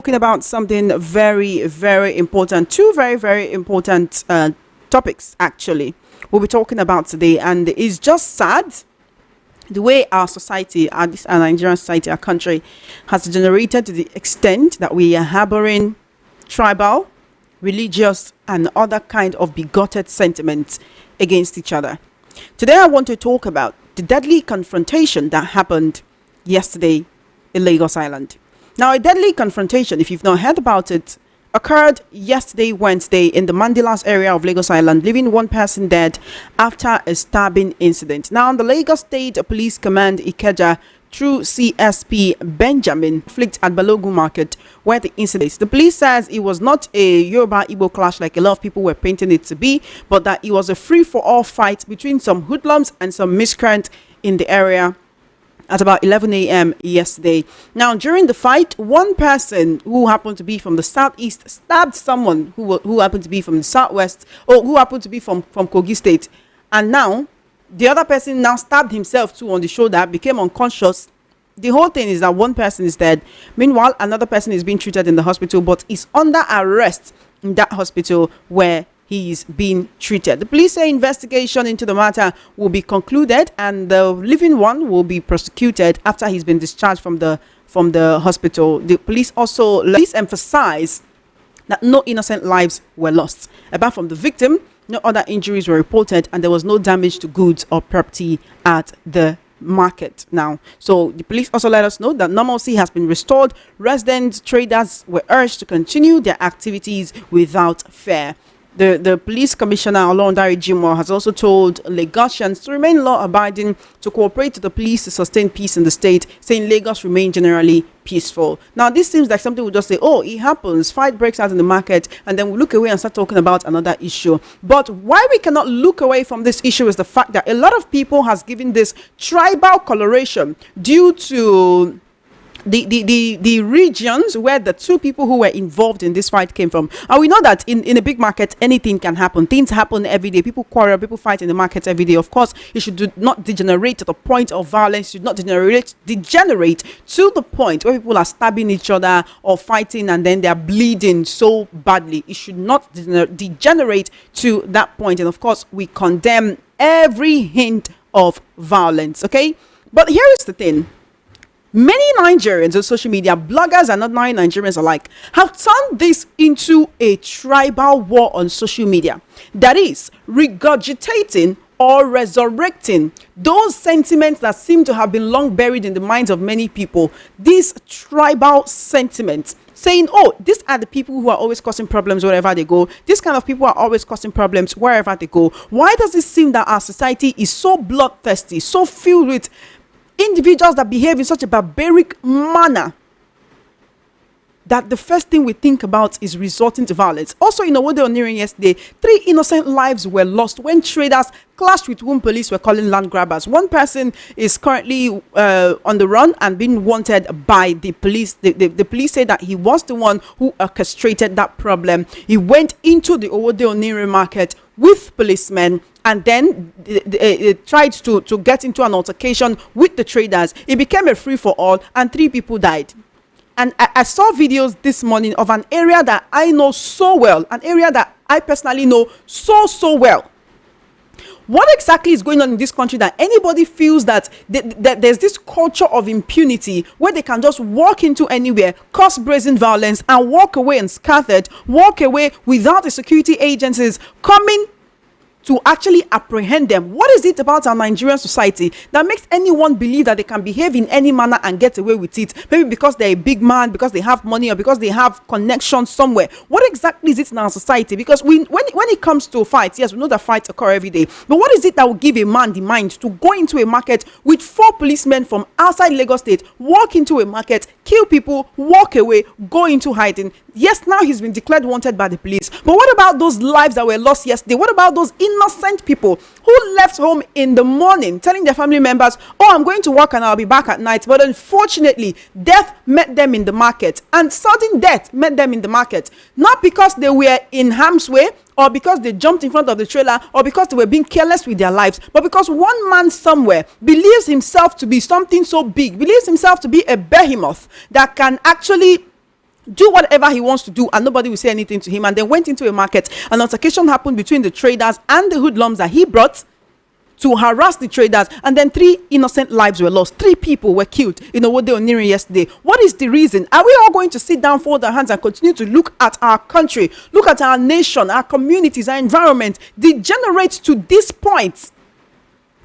Talking about something very, very important. Two very, very important topics, actually, we'll be talking about today. And it's just sad the way our society, our Nigerian society, our country, has degenerated to the extent that we are harboring tribal, religious, and other kind of bigoted sentiments against each other. Today, I want to talk about the deadly confrontation that happened yesterday in Lagos Island. Now, a deadly confrontation, if you've not heard about it, occurred yesterday, Wednesday, in the Mandilas area of Lagos Island, leaving one person dead after a stabbing incident. Now, the Lagos State Police Command Ikeja, through CSP Benjamin, conflict at Balogun Market, where the incident is. The police says it was not a Yoruba Igbo clash like a lot of people were painting it to be, but that it was a free-for-all fight between some hoodlums and some miscreants in the area at about 11 a.m. yesterday. Now, during the fight, one person who happened to be from the southeast stabbed someone who happened to be from the southwest, or who happened to be from Kogi State. And now, the other person now stabbed himself too on the shoulder, became unconscious. The whole thing is that one person is dead. Meanwhile, another person is being treated in the hospital, but is under arrest in that hospital where he is being treated. The police say investigation into the matter will be concluded and the living one will be prosecuted after he's been discharged from the hospital. The police also emphasize that no innocent lives were lost. Apart from the victim, no other injuries were reported and there was no damage to goods or property at the market now. So the police also let us know that normalcy has been restored. Resident traders were urged to continue their activities without fear. The police commissioner, Olondare Jimo, has also told Lagosians to remain law-abiding, to cooperate with the police to sustain peace in the state, saying Lagos remain generally peaceful. Now, this seems like something we just say, oh, it happens, fight breaks out in the market, and then we look away and start talking about another issue. But why we cannot look away from this issue is the fact that a lot of people has given this tribal coloration due to the regions where the two people who were involved in this fight came from. And we know that in a big market, anything can happen. Things happen every day. People quarrel, people fight in the market every day. Of course, it should not degenerate to the point of violence. It should not degenerate to the point where people are stabbing each other or fighting and then they're bleeding so badly. It should not degenerate to that point. And of course, we condemn every hint of violence. Okay? But here is the thing. Many Nigerians on social media, bloggers and ordinary Nigerians alike, have turned this into a tribal war on social media. That is, regurgitating or resurrecting those sentiments that seem to have been long buried in the minds of many people. These tribal sentiments, saying, oh, these are the people who are always causing problems wherever they go. These kind of people are always causing problems wherever they go. Why does it seem that our society is so bloodthirsty, so filled with individuals that behave in such a barbaric manner that the first thing we think about is resorting to violence? Also, in Owode Onirin yesterday, 3 innocent lives were lost when traders clashed with whom police were calling land grabbers. One person is currently on the run and being wanted by the police. The police say that he was the one who orchestrated that problem. He went into the Owode Onirin market with policemen and then tried to get into an altercation with the traders. It became a free-for-all and 3 people died. And I saw videos this morning of an area that I know so well, an area that I personally know so well. What exactly is going on in this country that anybody feels that there's this culture of impunity where they can just walk into anywhere, cause brazen violence, and walk away unscathed, walk away without the security agencies coming to actually apprehend them? What is it about our Nigerian society that makes anyone believe that they can behave in any manner and get away with it? Maybe because they're a big man, because they have money, or because they have connections somewhere. What exactly is it in our society? Because when it comes to fights, yes, we know that fights occur every day. But what is it that will give a man the mind to go into a market with 4 policemen from outside Lagos State, walk into a market, kill people, walk away, go into hiding? Yes, now he's been declared wanted by the police. But what about those lives that were lost yesterday? What about those innocent people who left home in the morning telling their family members, oh, I'm going to work and I'll be back at night? But unfortunately, death met them in the market, and sudden death met them in the market. Not because they were in harm's way, or because they jumped in front of the trailer, or because they were being careless with their lives, but because one man somewhere believes himself to be something so big, believes himself to be a behemoth that can actually do whatever he wants to do, and nobody will say anything to him, and then went into a market. An altercation happened between the traders and the hoodlums that he brought to harass the traders, and then 3 innocent lives were lost. 3 people were killed in Owode Oniri yesterday. What is the reason? Are we all going to sit down, fold our hands, and continue to look at our country, look at our nation, our communities, our environment degenerate to this point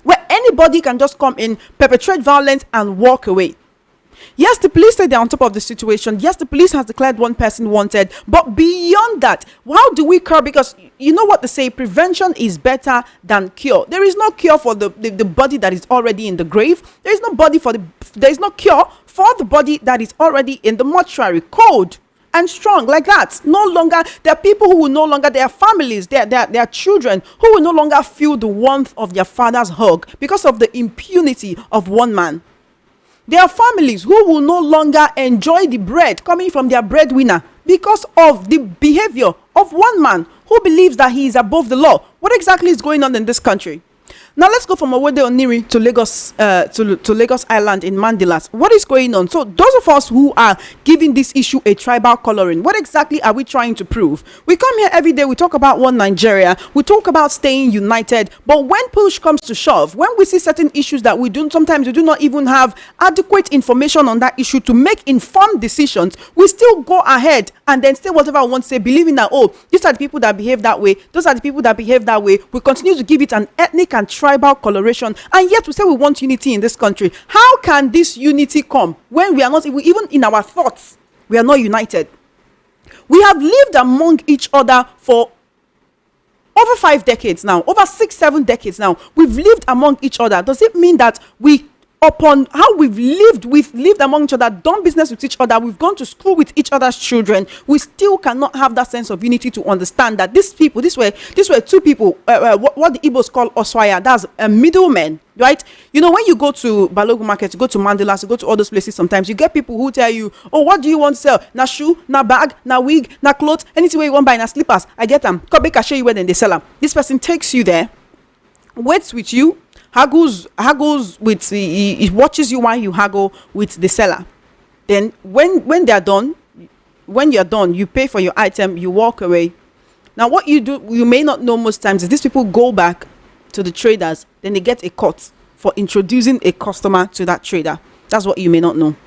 where anybody can just come in, perpetrate violence, and walk away? Yes, the police say they're on top of the situation. Yes, the police has declared one person wanted. But beyond that, how do we curb? Because you know what they say, prevention is better than cure. There is no cure for the body that is already in the grave. There is no cure for the body that is already in the mortuary, cold and strong like that. No longer, there are people who will no longer, their families, their children, who will no longer feel the warmth of their father's hug because of the impunity of one man. There are families who will no longer enjoy the bread coming from their breadwinner because of the behavior of one man who believes that he is above the law. What exactly is going on in this country? Now let's go from Owode Oniri to Lagos, to Lagos Island in Mandilas. What is going on? So those of us who are giving this issue a tribal coloring, what exactly are we trying to prove? We come here every day, we talk about one Nigeria, we talk about staying united, but when push comes to shove, when we see certain issues that we do, sometimes we do not even have adequate information on that issue to make informed decisions, we still go ahead and then say whatever I want to say, believing that, oh, these are the people that behave that way, those are the people that behave that way. We continue to give it an ethnic and tribal coloration, and yet we say we want unity in this country. How can this unity come when we are not even in our thoughts, we are not united? We have lived among each other for over 5 decades now, over 6-7 decades now. We've lived among each other. Does it mean that we, upon how we've lived among each other, done business with each other, we've gone to school with each other's children, we still cannot have that sense of unity to understand that these people, these were 2 people, what the Igbos call Oswaya, that's a middleman, right? You know, when you go to Balogun Market, you go to Mandilas, you go to all those places, sometimes you get people who tell you, oh, what do you want to sell? Na shoe, na bag, na wig, na clothes, anything where you want to buy, na slippers. I get them. Come back, I show you where then they sell them. This person takes you there, waits with you, haggles with, he watches you while you haggle with the seller. Then when they're done, when you're done, you pay for your item, you walk away. Now what you do, you may not know most times, is these people go back to the traders, then they get a cut for introducing a customer to that trader. That's what you may not know,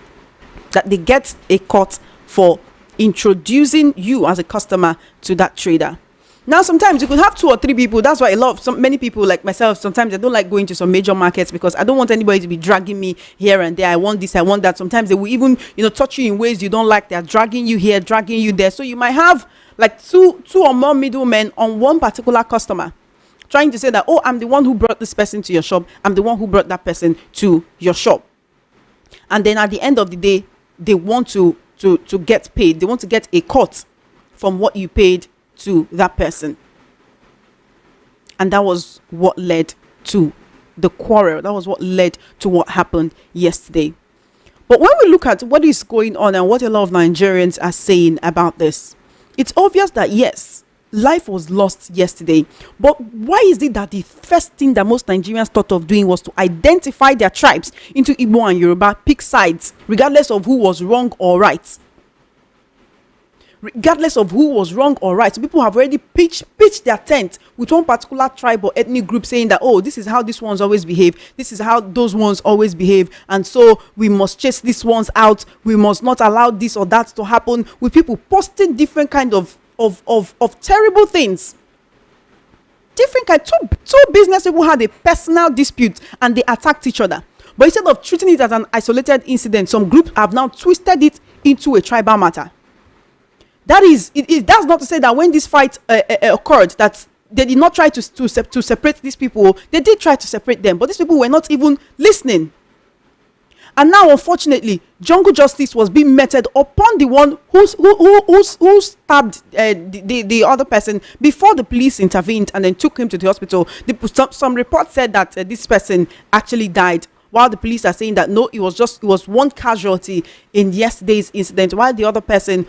that they get a cut for introducing you as a customer to that trader. Now, sometimes you could have 2 or 3 people. That's why many people like myself, sometimes I don't like going to some major markets because I don't want anybody to be dragging me here and there. I want this, I want that. Sometimes they will even, touch you in ways you don't like. They're dragging you here, dragging you there. So you might have like two or more middlemen on one particular customer, trying to say that, oh, I'm the one who brought this person to your shop. I'm the one who brought that person to your shop. And then at the end of the day, they want to get paid. They want to get a cut from what you paid to that person. And that was what led to the quarrel. That was what led to what happened yesterday. But when we look at what is going on and what a lot of Nigerians are saying about this, it's obvious that yes, life was lost yesterday. But why is it that the first thing that most Nigerians thought of doing was to identify their tribes into Igbo and Yoruba, pick sides, regardless of who was wrong or right? Regardless of who was wrong or right. So people have already pitched their tent with one particular tribe or ethnic group, saying that, oh, this is how these ones always behave. This is how those ones always behave. And so we must chase these ones out. We must not allow this or that to happen. With people posting different kind of terrible things. Different kind. Two business people had a personal dispute and they attacked each other. But instead of treating it as an isolated incident, some groups have now twisted it into a tribal matter. That's not to say that when this fight occurred, that they did not try to separate these people. They did try to separate them, but these people were not even listening. And now, unfortunately, jungle justice was being meted upon the one who stabbed the other person before the police intervened and then took him to the hospital. Some reports said that this person actually died, while the police are saying that no, it was one casualty in yesterday's incident, while the other person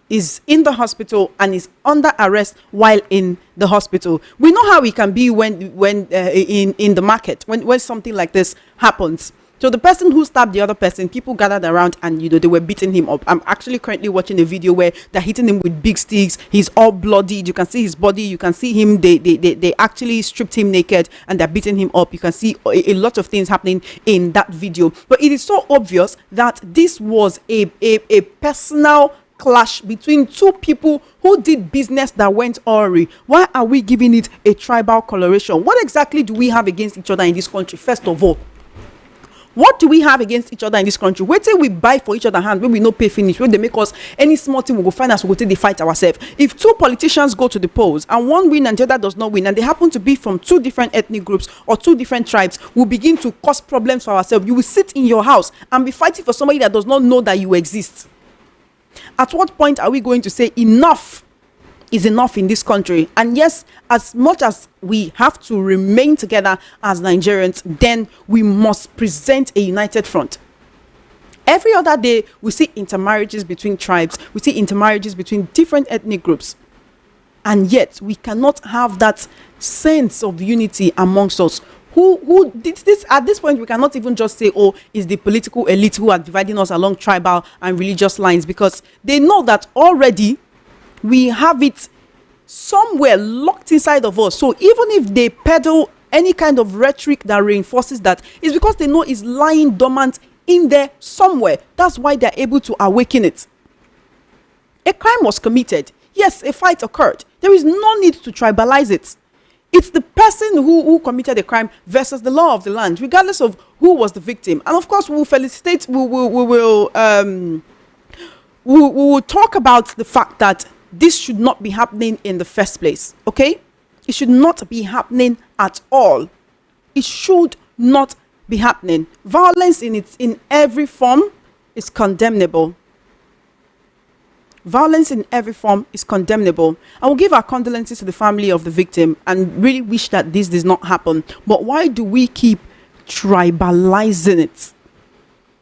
is in the hospital and is under arrest while in the hospital. We know how it can be when in the market, when something like this happens. So the person who stabbed the other person, people gathered around and, they were beating him up. I'm actually currently watching a video where they're hitting him with big sticks. He's all bloodied. You can see his body. You can see him. They actually stripped him naked and they're beating him up. You can see a lot of things happening in that video. But it is so obvious that this was a personal clash between two people who did business that went awry. Why are we giving it a tribal coloration? What exactly do we have against each other in this country? First of all, what do we have against each other in this country? Wait till we buy for each other hand when we no pay finish, when they make us any small thing, we go find us, we go take the fight ourselves. If two politicians go to the polls and one win and the other does not win, and they happen to be from two different ethnic groups or two different tribes, we'll begin to cause problems for ourselves. You will sit in your house and be fighting for somebody that does not know that you exist. At what point are we going to say enough is enough in this country? And yes, as much as we have to remain together as Nigerians, then we must present a united front. Every other day, we see intermarriages between tribes, we see intermarriages between different ethnic groups. And yet, we cannot have that sense of unity amongst us. Who did this? At this point, we cannot even just say, oh, it's the political elite who are dividing us along tribal and religious lines, because they know that already we have it somewhere locked inside of us. So even if they peddle any kind of rhetoric that reinforces that, it's because they know it's lying dormant in there somewhere. That's why they're able to awaken it. A crime was committed. Yes, a fight occurred. There is no need to tribalize it. It's the person who committed a crime versus the law of the land, regardless of who was the victim. And of course, we will felicitate, we will talk about the fact that this should not be happening in the first place. Okay? It should not be happening at all. It should not be happening. Violence in every form is condemnable. Violence in every form is condemnable. I will give our condolences to the family of the victim and really wish that this does not happen. But why do we keep tribalizing it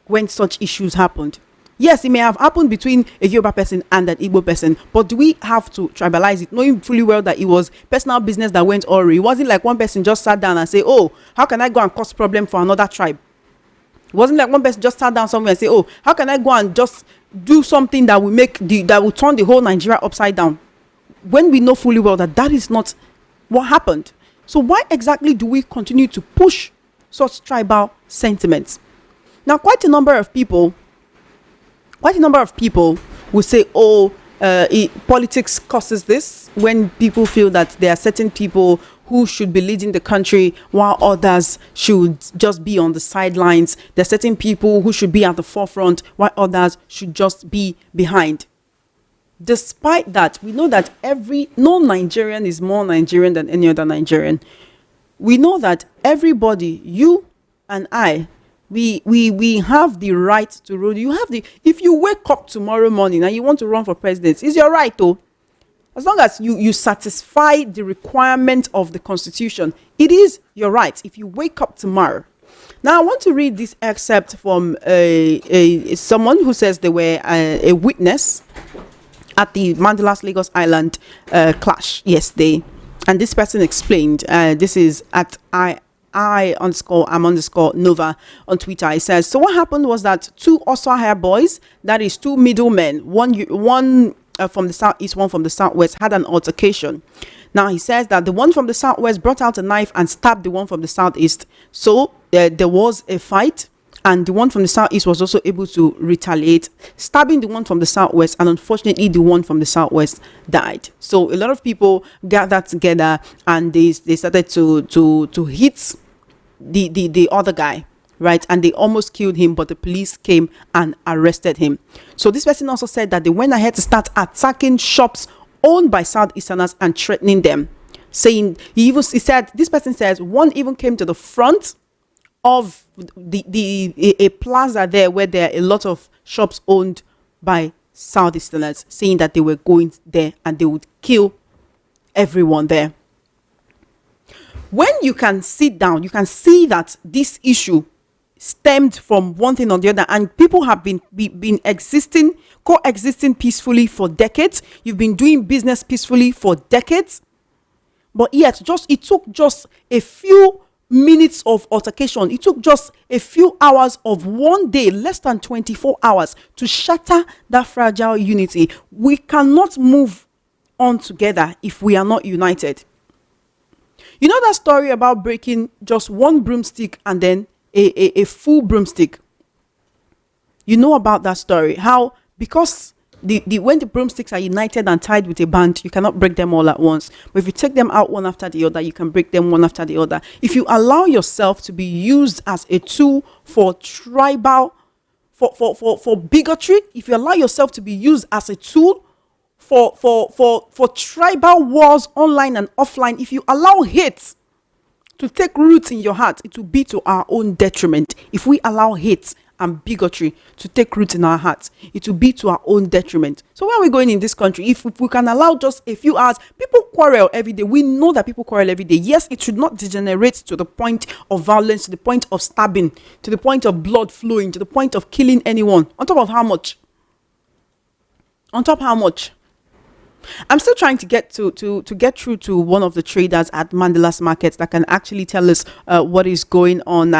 when such issues happened? Yes, it may have happened between a Yoruba person and an Igbo person, but do we have to tribalize it, knowing fully well that it was personal business that went awry? It wasn't like one person just sat down and say, oh, how can I go and cause problem for another tribe? It wasn't like one person just sat down somewhere and say, oh, how can I go and just do something that will that will turn the whole Nigeria upside down, when we know fully well that that is not what happened. So why exactly do we continue to push such tribal sentiments? Now, quite a number of people will say, oh, politics causes this, when people feel that there are certain people who should be leading the country while others should just be on the sidelines. There are certain people who should be at the forefront while others should just be behind. Despite that, we know that no Nigerian is more Nigerian than any other Nigerian. We know that everybody, you and I, we have the right to rule. If you wake up tomorrow morning and you want to run for president, it's your right though. As long as you satisfy the requirement of the Constitution, it is your right if you wake up tomorrow. Now, I want to read this excerpt from someone who says they were a witness at the Mandilas Lagos Island clash yesterday. And this person explained, this is at I_am_Nova on Twitter. It says, so what happened was that two Osahara boys, that is two middlemen, one from the southeast, one from the southwest, had an altercation. Now he says that the one from the southwest brought out a knife and stabbed the one from the southeast. So there was a fight, and the one from the southeast was also able to retaliate, stabbing the one from the southwest, and unfortunately the one from the southwest died. So a lot of people gathered together and they started to hit the other guy, right? And they almost killed him, but the police came and arrested him. So this person also said that they went ahead to start attacking shops owned by Southeasterners and threatening them, saying this person says one even came to the front of a plaza there where there are a lot of shops owned by Southeasterners, saying that they were going there and they would kill everyone there. When you can sit down, you can see that this issue stemmed from one thing or the other, and people have been coexisting peacefully for decades. You've been doing business peacefully for decades, but yet it took just a few minutes of altercation. It took just a few hours of one day, less than 24 hours, to shatter that fragile unity. We cannot move on together if we are not united. You know that story about breaking just one broomstick and then a full broomstick? You know about that story, how because when the broomsticks are united and tied with a band, you cannot break them all at once. But if you take them out one after the other, you can break them one after the other. If you allow yourself to be used as a tool for tribal, for bigotry, if you allow yourself to be used as a tool for tribal wars online and offline, if you allow hate to take root in your heart, it will be to our own detriment. If we allow hate and bigotry to take root in our hearts, it will be to our own detriment. So where are we going in this country? If we can allow just a few hours, people quarrel every day. We know that people quarrel every day. Yes, it should not degenerate to the point of violence, to the point of stabbing, to the point of blood flowing, to the point of killing anyone. On top of how much? On top of how much? I'm still trying to get to get through to one of the traders at Mandilas markets that can actually tell us what is going on.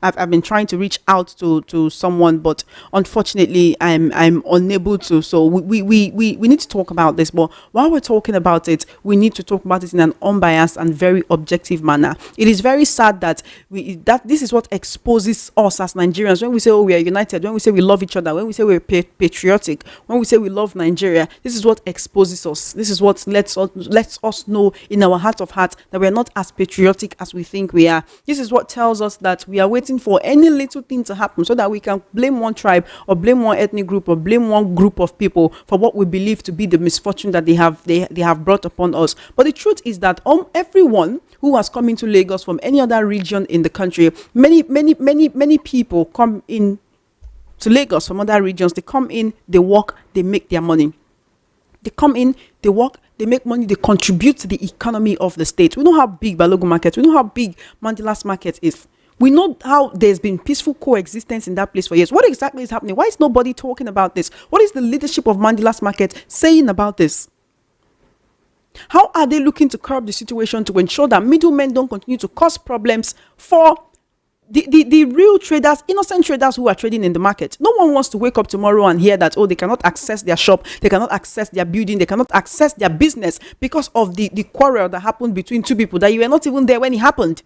I've been trying to reach out to someone, but unfortunately I'm unable to. So we need to talk about this. But while we're talking about it, we need to talk about it in an unbiased and very objective manner. It is very sad that this is what exposes us as Nigerians. When we say, oh, we are united, when we say we love each other, when we say we're patriotic, when we say we love Nigeria, this is what exposes us. This is what lets us know in our heart of hearts that we're not as patriotic as we think we are. This is what tells us that we are waiting for any little thing to happen so that we can blame one tribe or blame one ethnic group or blame one group of people for what we believe to be the misfortune that they have brought upon us. But the truth is that everyone who has come into Lagos from any other region in the country, many people come in to Lagos from other regions. They come in, they work, they make their money. They come in, they work, they make money, they contribute to the economy of the state. We know how big Balogun Market, we know how big Mandilas Market is. We know how there's been peaceful coexistence in that place for years. What exactly is happening? Why is nobody talking about this? What is the leadership of Mandilas Market saying about this? How are they looking to curb the situation to ensure that middlemen don't continue to cause problems for the real traders, innocent traders who are trading in the market? No one wants to wake up tomorrow and hear that, oh, they cannot access their shop, they cannot access their building, they cannot access their business because of the quarrel that happened between two people that you were not even there when it happened.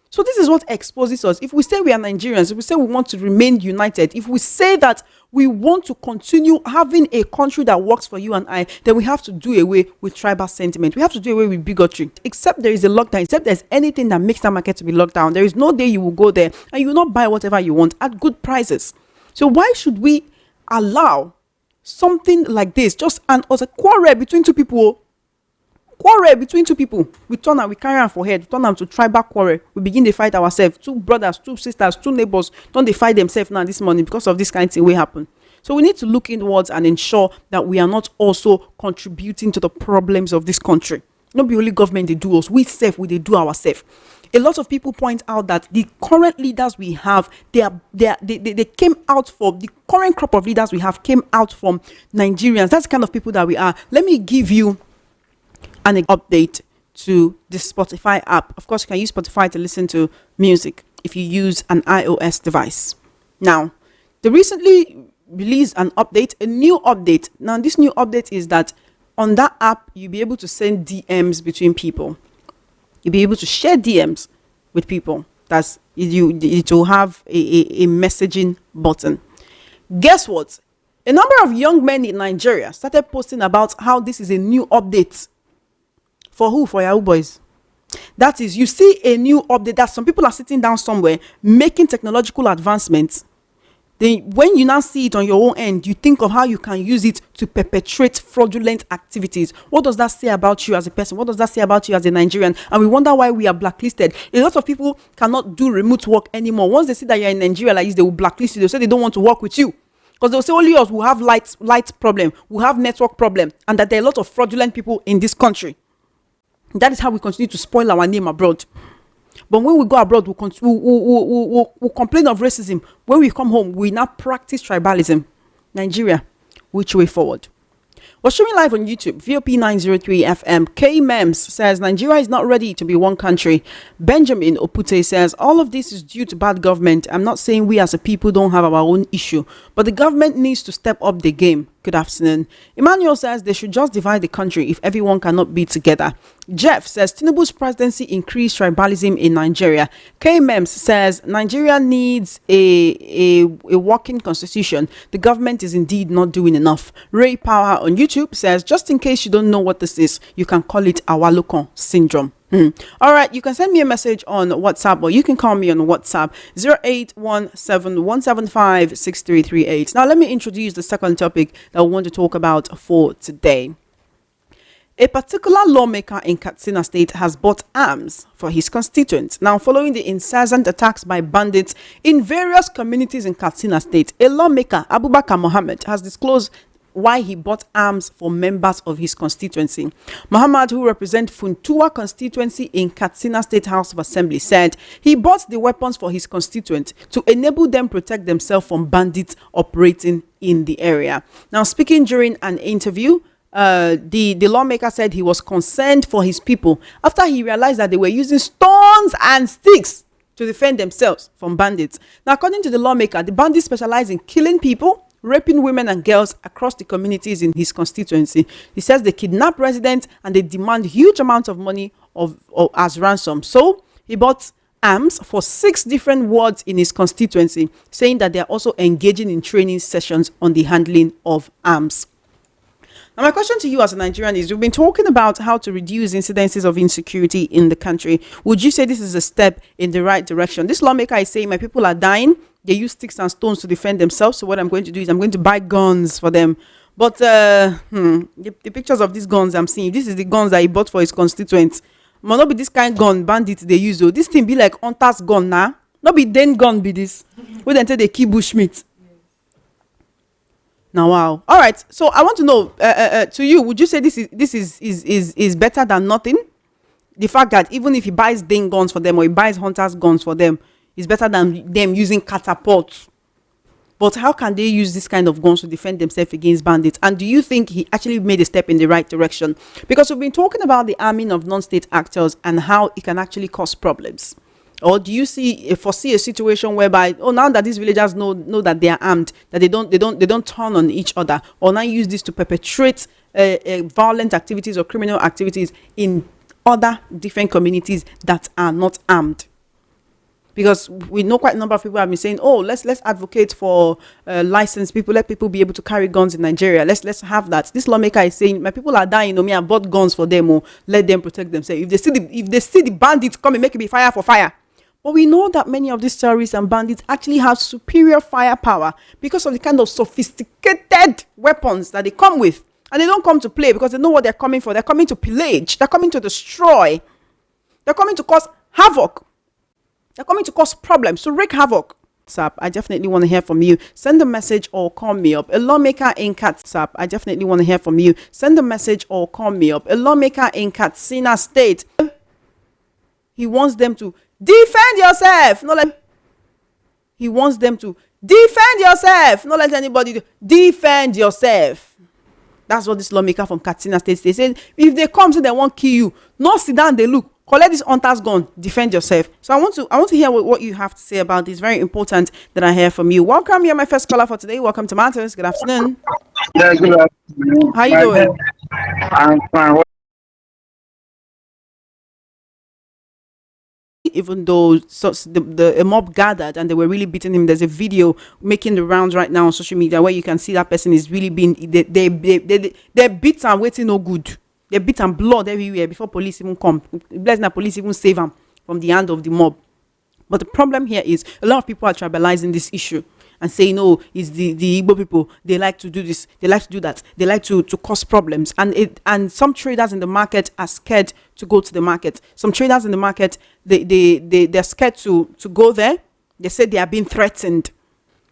So this is what exposes us. If we say we are Nigerians, if we say we want to remain united, if we say that we want to continue having a country that works for you and I, then we have to do away with tribal sentiment. We have to do away with bigotry. Except there is a lockdown, except there's anything that makes that market to be locked down, there is no day you will go there and you will not buy whatever you want at good prices. So why should we allow something like this, just a quarrel between two people? Quarrel between two people, we turn and we carry on for head, we turn them to tribal quarrel, we begin to fight ourselves. Two brothers, two sisters, two neighbors, don't they fight themselves now this morning because of this kind of thing will happen. So we need to look inwards and ensure that we are not also contributing to the problems of this country. Not be only government they do us, we do ourselves. A lot of people point out that the current leaders we have, they came out from the current crop of leaders we have came out from Nigerians. That's the kind of people that we are. Let me give you an update to the Spotify app. Of course, you can use Spotify to listen to music if you use an iOS device. Now, they recently released an update, a new update. Now, this new update is that on that app, you'll be able to send DMs between people. You'll be able to share DMs with people. It will have a messaging button. Guess what? A number of young men in Nigeria started posting about how this is a new update. For who? For Yahoo boys. That is, you see a new update that some people are sitting down somewhere making technological advancements. Then when you now see it on your own end, you think of how you can use it to perpetrate fraudulent activities. What does that say about you as a person? What does that say about you as a Nigerian? And we wonder why we are blacklisted. A lot of people cannot do remote work anymore. Once they see that you're in Nigeria like this, they will blacklist you. They'll say they don't want to work with you. Because they'll say only us will have light problem, will have network problem, and that there are a lot of fraudulent people in this country. That is how we continue to spoil our name abroad. But when we go abroad, we'll complain of racism. When we come home, we now practice tribalism. Nigeria, which way forward? We're showing live on YouTube, VOP 903 FM. K Mems says Nigeria is not ready to be one country. Benjamin Opute says all of this is due to bad government. I'm not saying we as a people don't have our own issue, but the government needs to step up the game. Good afternoon. Emmanuel says they should just divide the country if everyone cannot be together. Jeff says Tinubu's presidency increased tribalism in Nigeria. K Mems says Nigeria needs a working constitution. The government is indeed not doing enough. Ray Power on YouTube says just in case you don't know what this is, you can call it Awalokon syndrome. All right, you can send me a message on WhatsApp or you can call me on WhatsApp 0817-175-6338. Now, let me introduce the second topic that I want to talk about for today. A particular lawmaker in Katsina State has bought arms for his constituents. Now, following the incessant attacks by bandits in various communities in Katsina State, a lawmaker, Abubakar Mohammed, has disclosed why he bought arms for members of his constituency. Muhammad, who represents Funtua constituency in Katsina State House of Assembly, said he bought the weapons for his constituents to enable them protect themselves from bandits operating in the area. Now, speaking during an interview, the lawmaker said he was concerned for his people after he realized that they were using stones and sticks to defend themselves from bandits. Now, according to the lawmaker, the bandits specialize in killing people, raping women and girls across the communities in his constituency. He says they kidnap residents and they demand huge amounts of money as ransom. So he bought arms for 6 different wards in his constituency, saying that they are also engaging in training sessions on the handling of arms. Now, my question to you as a Nigerian is, we've been talking about how to reduce incidences of insecurity in the country. Would you say this is a step in the right direction? This lawmaker is saying, my people are dying. They use sticks and stones to defend themselves. So what I'm going to do is I'm going to buy guns for them. But the pictures of these guns I'm seeing, this is the guns that he bought for his constituents. Must not be this kind of gun bandits they use. Though. This thing be like hunter's gun now. Nah? Not be den gun be this. We then tell they keep bushmeat. Now, wow. All right. So I want to know, to you, would you say this is better than nothing? The fact that even if he buys den guns for them or he buys hunters guns for them, it's better than them using catapults. But how can they use this kind of guns to defend themselves against bandits? And do you think he actually made a step in the right direction? Because we've been talking about the arming of non-state actors and how it can actually cause problems. Or do you foresee a situation whereby, now that these villagers know that they are armed, that they don't turn on each other, or now use this to perpetrate violent activities or criminal activities in other different communities that are not armed? Because we know quite a number of people have been saying, let's advocate for licensed people, let people be able to carry guns in Nigeria. Let's have that. This lawmaker is saying, my people are dying, me, I bought guns for them, let them protect themselves. If they see the bandits come and make it be fire for fire. But we know that many of these terrorists and bandits actually have superior firepower because of the kind of sophisticated weapons that they come with. And they don't come to play because they know what they're coming for. They're coming to pillage. They're coming to destroy. They're coming to cause havoc. They're coming to cause problems, to wreak havoc. WhatsApp, I definitely want to hear from you. Send a message or call me up. A lawmaker in WhatsApp, I definitely want to hear from you. Send a message or call me up. A lawmaker in Katsina State, he wants them to defend yourself. He wants them to defend yourself. Not let anybody defend yourself. That's what this lawmaker from Katsina State, they said, if they come, so they won't kill you. Not sit down, they look. Collect this hunter's gun. Defend yourself. So I want to hear what you have to say about this. Very important that I hear from you. Welcome. You're my first caller for today. Welcome to Matters. Good afternoon. Yeah, good afternoon. How you doing? I'm fine. Even though a mob gathered and they were really beating him, there's a video making the rounds right now on social media where you can see that person is really being they beat and waiting no good. They beat and blood everywhere before police even come. Bless the police even save him from the hand of the mob. But the problem here is a lot of people are tribalizing this issue and saying, it's the Igbo people, they like to do this, they like to do that, they like to cause problems. And some traders in the market are scared to go to the market. Some traders in the market, they're scared to go there. They say they are being threatened.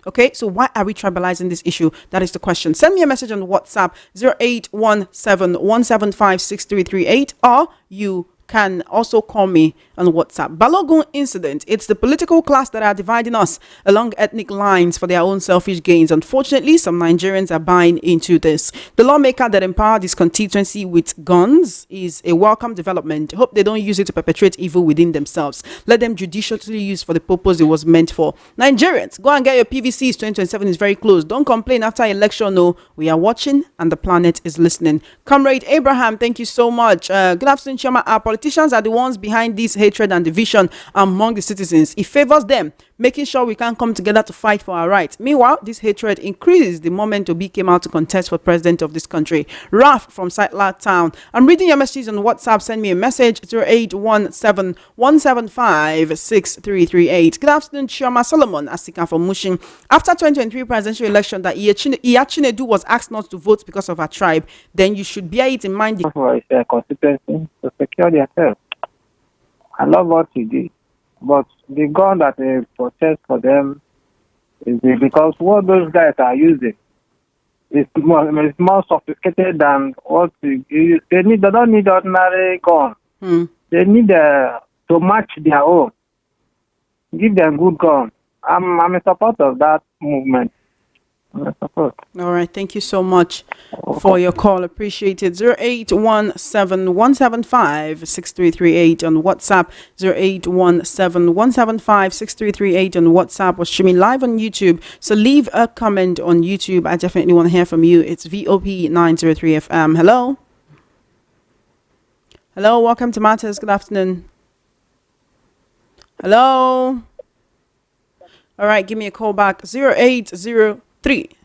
Okay, so why are we tribalizing this issue? That is the question. Send me a message on WhatsApp 0817-175-6338, or you can also call me on WhatsApp. Balogun incident. It's the political class that are dividing us along ethnic lines for their own selfish gains. Unfortunately, some Nigerians are buying into this. The lawmaker that empowered his constituency with guns is a welcome development. Hope they don't use it to perpetrate evil within themselves. Let them judiciously use for the purpose it was meant for. Nigerians, go and get your PVCs. 2027 is very close. Don't complain after election. No, we are watching and the planet is listening. Comrade Abraham, thank you so much. Good afternoon, Chama. Our politicians are the ones behind this hatred and division among the citizens. It favors them, making sure we can come together to fight for our rights. Meanwhile, this hatred increased the moment Obi came out to contest for president of this country. Raf from Sightla Town. I'm reading your messages on WhatsApp. Send me a message 0817 175 6338. Good afternoon, Chioma Solomon Asika from Mushin. After 2023 presidential election that Iyachinedu was asked not to vote because of her tribe, then you should bear it in mind. For his constituency to secure themselves. I love what he did. But the gun that they protest for them is because what those guys are using is more sophisticated than what they need. They don't need ordinary gun. They need to match their own. Give them good gun. I'm in support of that movement. All right, thank you so much for your call. Appreciate it. 0817 175 6338 on WhatsApp. 0817 175 6338 on WhatsApp. We're streaming live on YouTube, so leave a comment on YouTube. I definitely want to hear from you. It's VOP 903 FM. Hello. Hello, welcome to Matters. Good afternoon. Hello. All right, give me a call back. 0803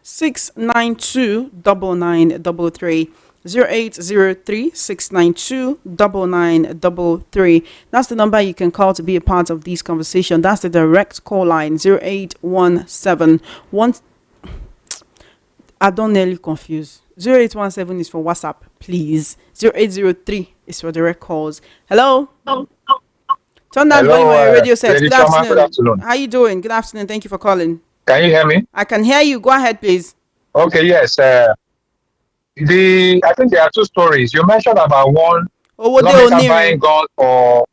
692 9933. 0803 692 9933. That's the number you can call to be a part of this conversation. That's the direct call line. 0817 I don't nearly confuse. 0817 is for WhatsApp, please. 0803 is for direct calls. Hello. Turn down volume on your radio set. Good afternoon. Good afternoon. How you doing? Good afternoon. Thank you for calling. Can you hear me? I can hear you. Go ahead, please. Okay, yes. I think there are two stories. You mentioned about one lawmaker buying guns for...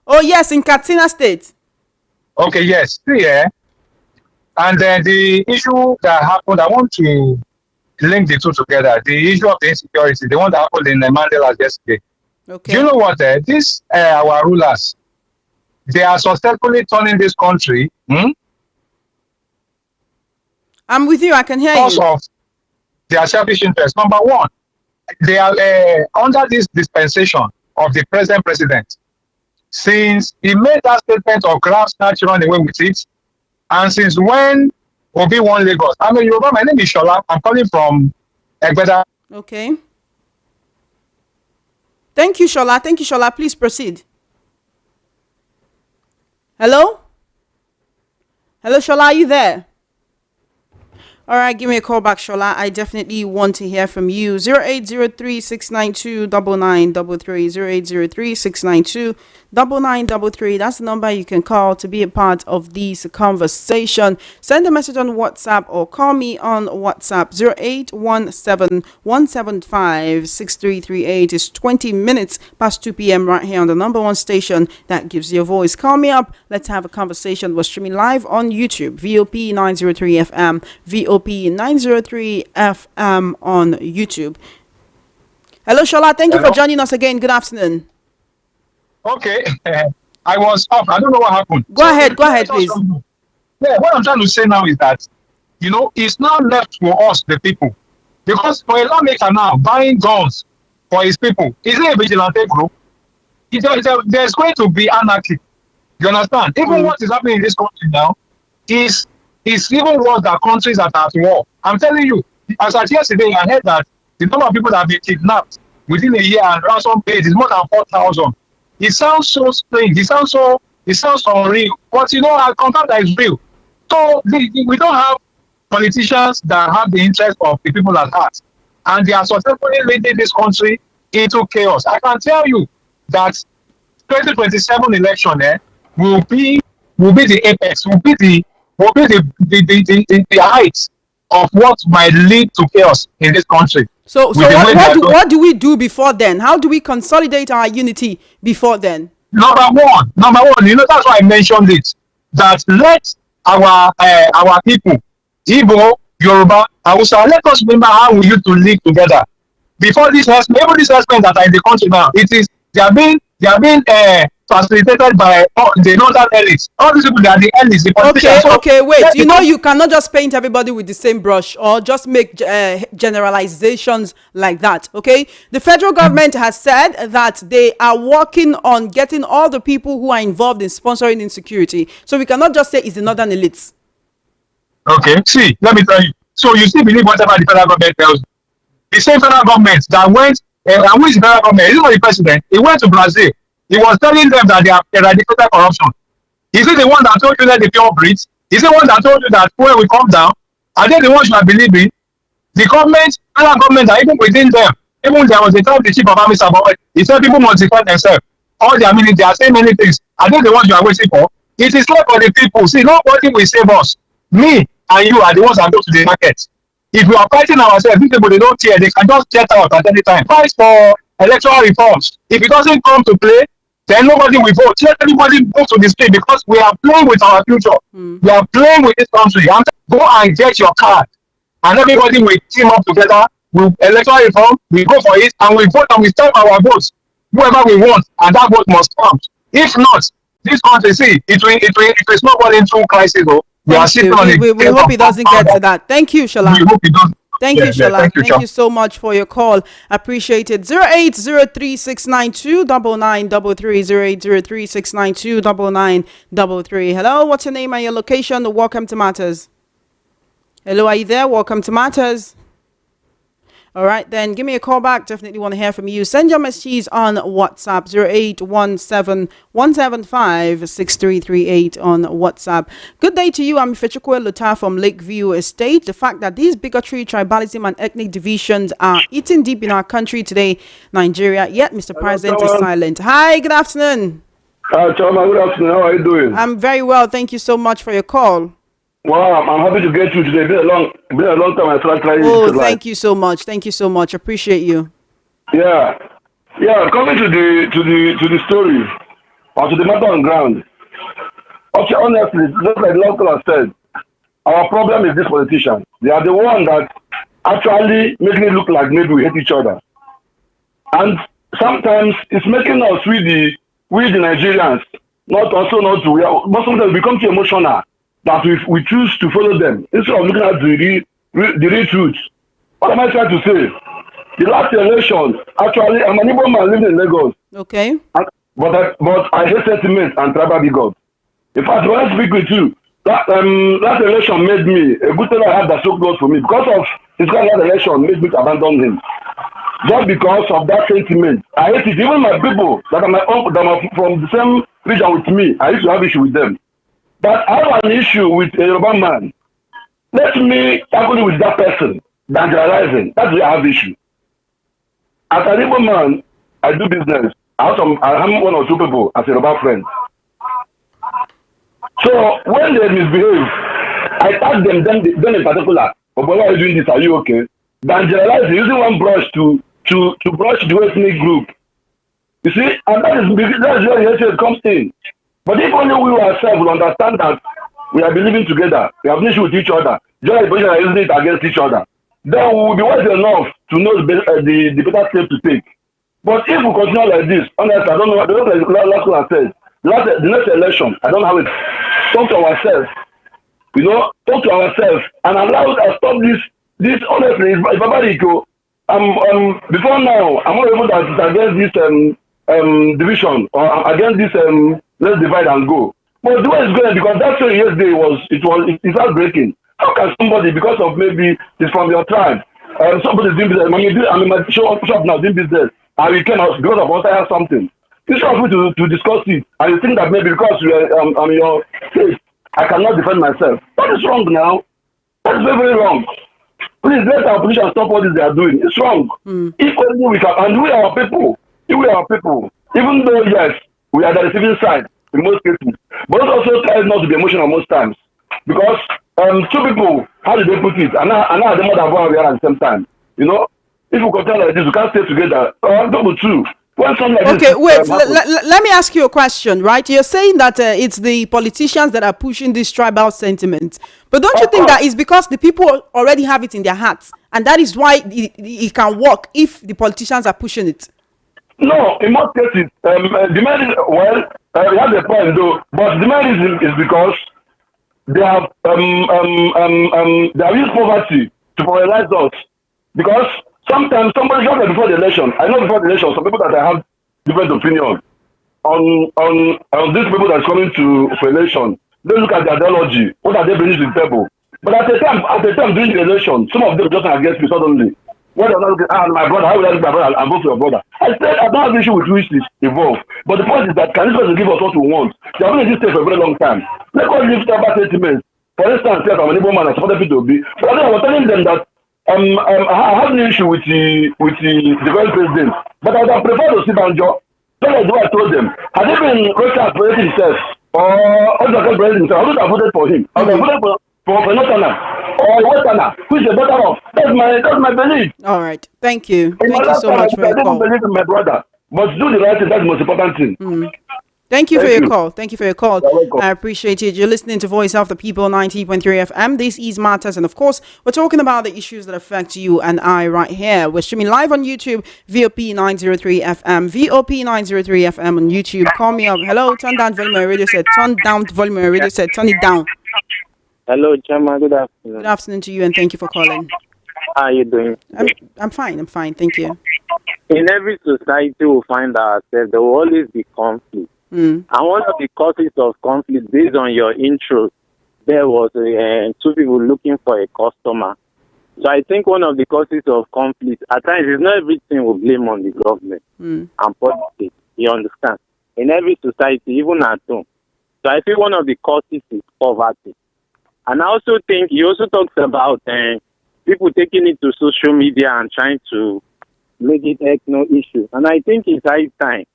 Oh, yes, in Katsina State. Okay, yes. Yeah. And then the issue that happened, I want to link the two together. The issue of the insecurity, the one that happened in the Mandilas yesterday. Okay. Do you know what? Our rulers, they are successfully turning this country. I'm with you. I can hear because you. Of their selfish interest. Number one, they are under this dispensation of the present president. Since he made that statement of grab snatch, run away with it, and since when Obi won Lagos. I mean, Yoruba, my name is Shola. I'm calling from Egbeda. Okay. Thank you, Shola. Thank you, Shola. Please proceed. Hello? Hello, Shola, are you there? All right, give me a call back, Shola. I definitely want to hear from you. 0803 692 9933. 0803 692 9933. That's the number you can call to be a part of this conversation. Send a message on WhatsApp or call me on WhatsApp. 0817 175 6338. It's 20 minutes past 2 p.m. right here on the number one station that gives you a voice. Call me up. Let's have a conversation. We're streaming live on YouTube. VOP 903 FM. VOP 903 FM on YouTube. Hello, Shola. Thank you for joining us again. Good afternoon. Okay. I was off. I don't know what happened. Go ahead, please. Yeah, what I'm trying to say now is that, it's now left for us, the people. Because for a lawmaker now, buying guns for his people, is it a vigilante group? There's going to be anarchy. You understand? Even what is happening in this country now is even worse than countries that are at war. I'm telling you, as at yesterday, I heard that the number of people that have been kidnapped within a year and ransom paid is more than 4,000. It sounds so strange. It sounds unreal. But I confirm that it's real. So we don't have politicians that have the interest of the people at heart, and they are successfully leading this country into chaos. I can tell you that 2027 election will be the apex, will be the height of what might lead to chaos in this country. So With the way they are doing. what do we do before then? How do we consolidate our unity before then? Number one, that's why I mentioned it. That let our people, Igbo, Yoruba, Hausa, let us remember how we used to live together. Before this even these herdsmen that are in the country now, they are being facilitated by the northern elites. All these people, they are the elites, the politicians. Okay, wait. You cannot just paint everybody with the same brush or just make generalizations like that, okay? The federal government has said that they are working on getting all the people who are involved in sponsoring insecurity. So we cannot just say it's the northern elites. Okay, see, let me tell you. So you still believe whatever the federal government tells you. The same federal government that went, and who is the federal government? He's not the president. He went to Brazil. He was telling them that they have eradicated corruption. Is he the one that told you that the pure breed? Is he the one that told you that when we come down, are they the ones you are believing? The government, federal government, are even within them. Even there was a time the chief of army said, he said people must defend themselves. All their meaning, they are saying many things. Are they the ones you are waiting for? It is left for the people. See, nobody will save us. Me and you are the ones that go to the market. If we are fighting ourselves, these people, they don't care. They can just get out at any time. Fight for electoral reforms. If it doesn't come to play, then nobody will vote. Let everybody go to the street because we are playing with our future. We are playing with this country. And go and get your card. And everybody will team up together. With electoral reform, we go for it, and we vote and we stamp our votes. Whoever we want, and that vote must count. If not, this country, see, it will snowball into crisis. We are sitting on it. We hope it doesn't get to that. Thank you, Shola. We hope it doesn't. Thank you, Shola. Thank you so much for your call. Appreciate it. 08036929933. 08036929933. Hello, what's your name and your location? Welcome to Matters. Hello, are you there? Welcome to Matters. All right, then give me a call back. Definitely want to hear from you. Send your messages on WhatsApp 0817-175-6338 on WhatsApp. Good day to you. I'm Ifechukwe Luta from Lakeview Estate. The fact that these bigotry, tribalism, and ethnic divisions are eating deep in our country today, Nigeria, yet Mr. President is silent. Hi, good afternoon. Hi, Chama, good afternoon. How are you doing? I'm very well. Thank you so much for your call. Wow, I'm happy to get you today. Been a long time. I started trying. Oh, thank you so much. Thank you so much. Appreciate you. Yeah. Coming to the story or to the matter on ground. Okay, honestly, just like the uncle has said, our problem is this politician. They are the one that actually making it look like maybe we hate each other, and sometimes it's making us we the Nigerians not to. But sometimes we become too emotional that we choose to follow them instead of looking at the real truth. What am I trying to say? The last election, actually, I'm an Igbo man living in Lagos. Okay. But I hate sentiment and tribal bigots. In fact, when I speak with you, that election made me a good thing I had that so close for me. Because of this kind of election made me to abandon him. Just because of that sentiment. I hate it. Even my people that are my uncle, that are from the same region with me, I used to have issue with them. But I have an issue with a Yoruba man. Let me tackle it with that person than generalizing. That's where I have issue. As an Igbo man, I do business. I have one or two people as a Yoruba friend. So when they misbehave, I tag them in particular. Oh, why are you doing this? Are you okay? Than generalizing, using one brush to brush the ethnic group. You see, and that's where the hatred comes in. But if only we ourselves will understand that we are believing together, we have an issue with each other, just like are using it against each other, then we will be wise enough to know the better step to take. But if we continue like this, honestly, I don't know, like last one said, the next election, I don't know how it. Talk to ourselves, talk to ourselves and allow us to stop this honestly, it's barbaric. Before now, I'm not able to against this division or against this let's divide and go. But the way it's going, because that story yesterday it's heartbreaking. How can somebody, because of maybe it's from your tribe, somebody's doing business, I'm in my shop now doing business, and we cannot because of what I have something. Instead of me to discuss it, and you think that maybe because I'm in your state, I cannot defend myself. That is wrong now. That is very, very wrong. Please let our politicians stop what they are doing. It's wrong. If only we can, and we are our people, even though yes, we are the receiving side in most cases, but also try not to be emotional most times. Because two people, how did they put it? And now the mother one at the same time. You know, if you continue like this, we can't stay together. Double two. When something like Okay, this wait. happens, Let me ask you a question, right? You're saying that it's the politicians that are pushing this tribal sentiment, but don't you of think course, that it's because the people already have it in their hearts, and that is why it can work if the politicians are pushing it? no, in most cases, the main reason, well, you have a point though, but the main reason is because they have used poverty to polarize us. Because sometimes somebody just before the election, I know before the election, some people that I have different opinion on these people that's coming to for election, they look at the ideology, what are they bringing to the table. But at the time during the election, some of them just against me suddenly. When they're not looking, my brother, how will I look at my brother and vote for your brother? I said I don't have an issue with which is involved. But the point is that can this person give us what we want? They have been in this state for a very long time. Let us leave about sentiments. For instance, yes, I'm an Igbo man, I supported P2B. But I was telling them that I have no issue with the current president. But I would have preferred to see Banjo. So that's what I told them. Had they been Russia president himself, or other president himself, I would have voted for him. I would have voted for Notana or Westana, who is the better off. That's my belief. All right. Thank you. In my Thank you so lifetime, much for I your didn't call. believe in my brother. But to do the right thing, that's the most important thing. Thank you for Thank your you. call. Thank you for your call. You're welcome. I appreciate it. You're listening to Voice of the People 90.3 FM. This is Matters. And of course, we're talking about the issues that affect you and I right here. We're streaming live on YouTube, VOP 903 FM, VOP 903 FM on YouTube. Call me up. Hello, turn down volume on your radio set. Turn down volume on your radio set. Turn it down. Hello, Chama. Good afternoon. Good afternoon to you and thank you for calling. How are you doing? I'm fine. I'm fine. Thank you. In every society, we find ourselves, there will always be conflict. And one of the causes of conflict, based on your intro, there was two people looking for a customer. So I think one of the causes of conflict, at times, is not everything we blame on the government and politics. You understand? In every society, even at home. So I think one of the causes is poverty. And I also think he also talks about people taking it to social media and trying to make it no issue. And I think it's high time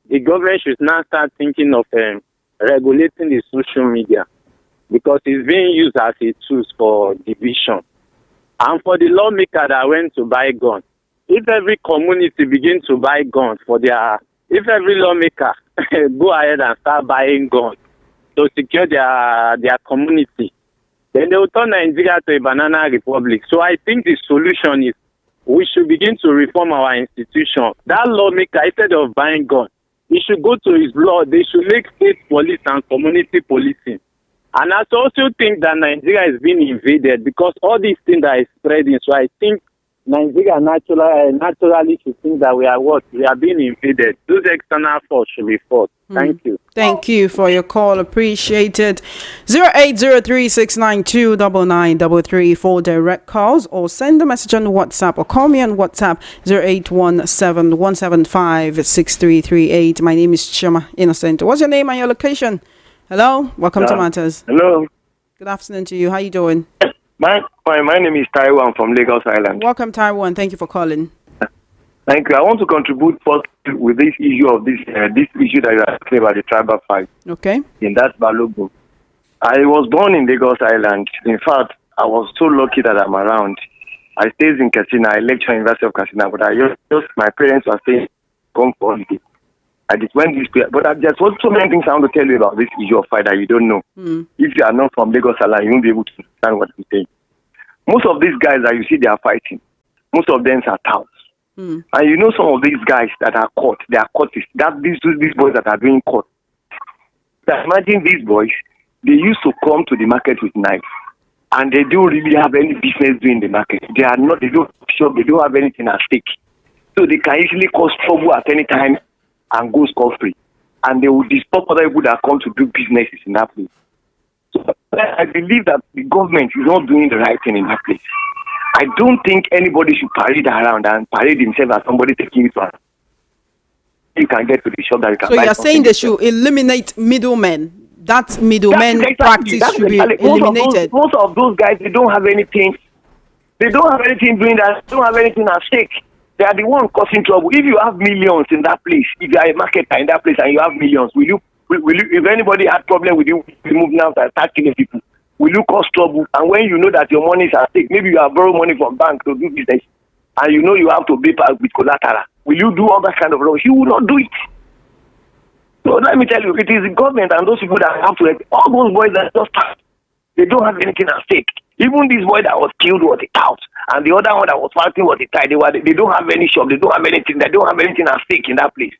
the government should now start thinking of regulating the social media, because it's being used as a tool for division. And for the lawmaker that went to buy guns, if every community begin to buy guns if every lawmaker go ahead and start buying guns to secure their community, then they will turn Nigeria to a banana republic. So I think the solution is we should begin to reform our institution. That lawmaker, instead of buying guns, he should go to his law. They should make state police and community policing. And I also think that Nigeria is being invaded because all these things are spreading. So I think Nigeria naturally should think that we are being invaded. Those external forces should be fought. Thank you. Thank you for your call. Appreciate it. 0803-692-9933 for direct calls, or send a message on WhatsApp or call me on WhatsApp 0817-175-6338. My name is Chima Innocent. What's your name and your location? Hello, welcome to Matters. Hello. Good afternoon to you. How you doing? My name is Taiwan from Lagos Island. Welcome, Taiwan. Thank you for calling. Thank you. I want to contribute first with this issue of this issue that you are talking about, the tribal fight. Okay. In that Balogo. I was born in Lagos Island. In fact, I was so lucky that I'm around. I stayed in Katsina. I lecture in University of Katsina, but my parents were staying home for holiday. I just went this way. But there's so many things I want to tell you about this issue of fight that you don't know. If you are not from Lagos Island, you won't be able to understand what I'm saying. Most of these guys that you see, they are fighting. Most of them are touts. And you know some of these guys that are caught, they are caught. These boys that are being caught. Imagine these boys, they used to come to the market with knives. And they don't really have any business doing the market. They don't shop, they don't have anything at stake. So they can easily cause trouble at any time and go scot-free. And they will disturb other people that come to do businesses in that place. So I believe that the government is not doing the right thing in that place. I don't think anybody should parade around and parade himself as somebody taking it to. You can get to the shop that you can buy. So you're saying they should eliminate middlemen. That middlemen practice should be eliminated. Most of those guys, they don't have anything. They don't have anything doing that. They don't have anything at stake. They are the one causing trouble. If you have millions in that place, if you are a marketer in that place and you have millions, will you if anybody had problem with you, you move now and start killing people? will you cause trouble? And when you know that your money is at stake, maybe you have borrowed money from bank to do business, and you know you have to pay back with collateral, will you do all that kind of rubbish? You will not do it. So let me tell you, it is the government and those people that have to, all those boys that just start, they don't have anything at stake. Even this boy that was killed was a tout, and the other one that was fighting was a tie. They don't have any shop, they don't have anything, they don't have anything at stake in that place.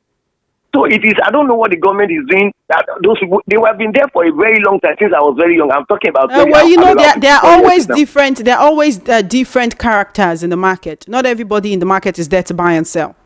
So it is, I don't know what the government is doing. That those people, they have been there for a very long time, since I was very young. I'm talking about. Well, you know, there are always different. There are always different characters in the market. Not everybody in the market is there to buy and sell.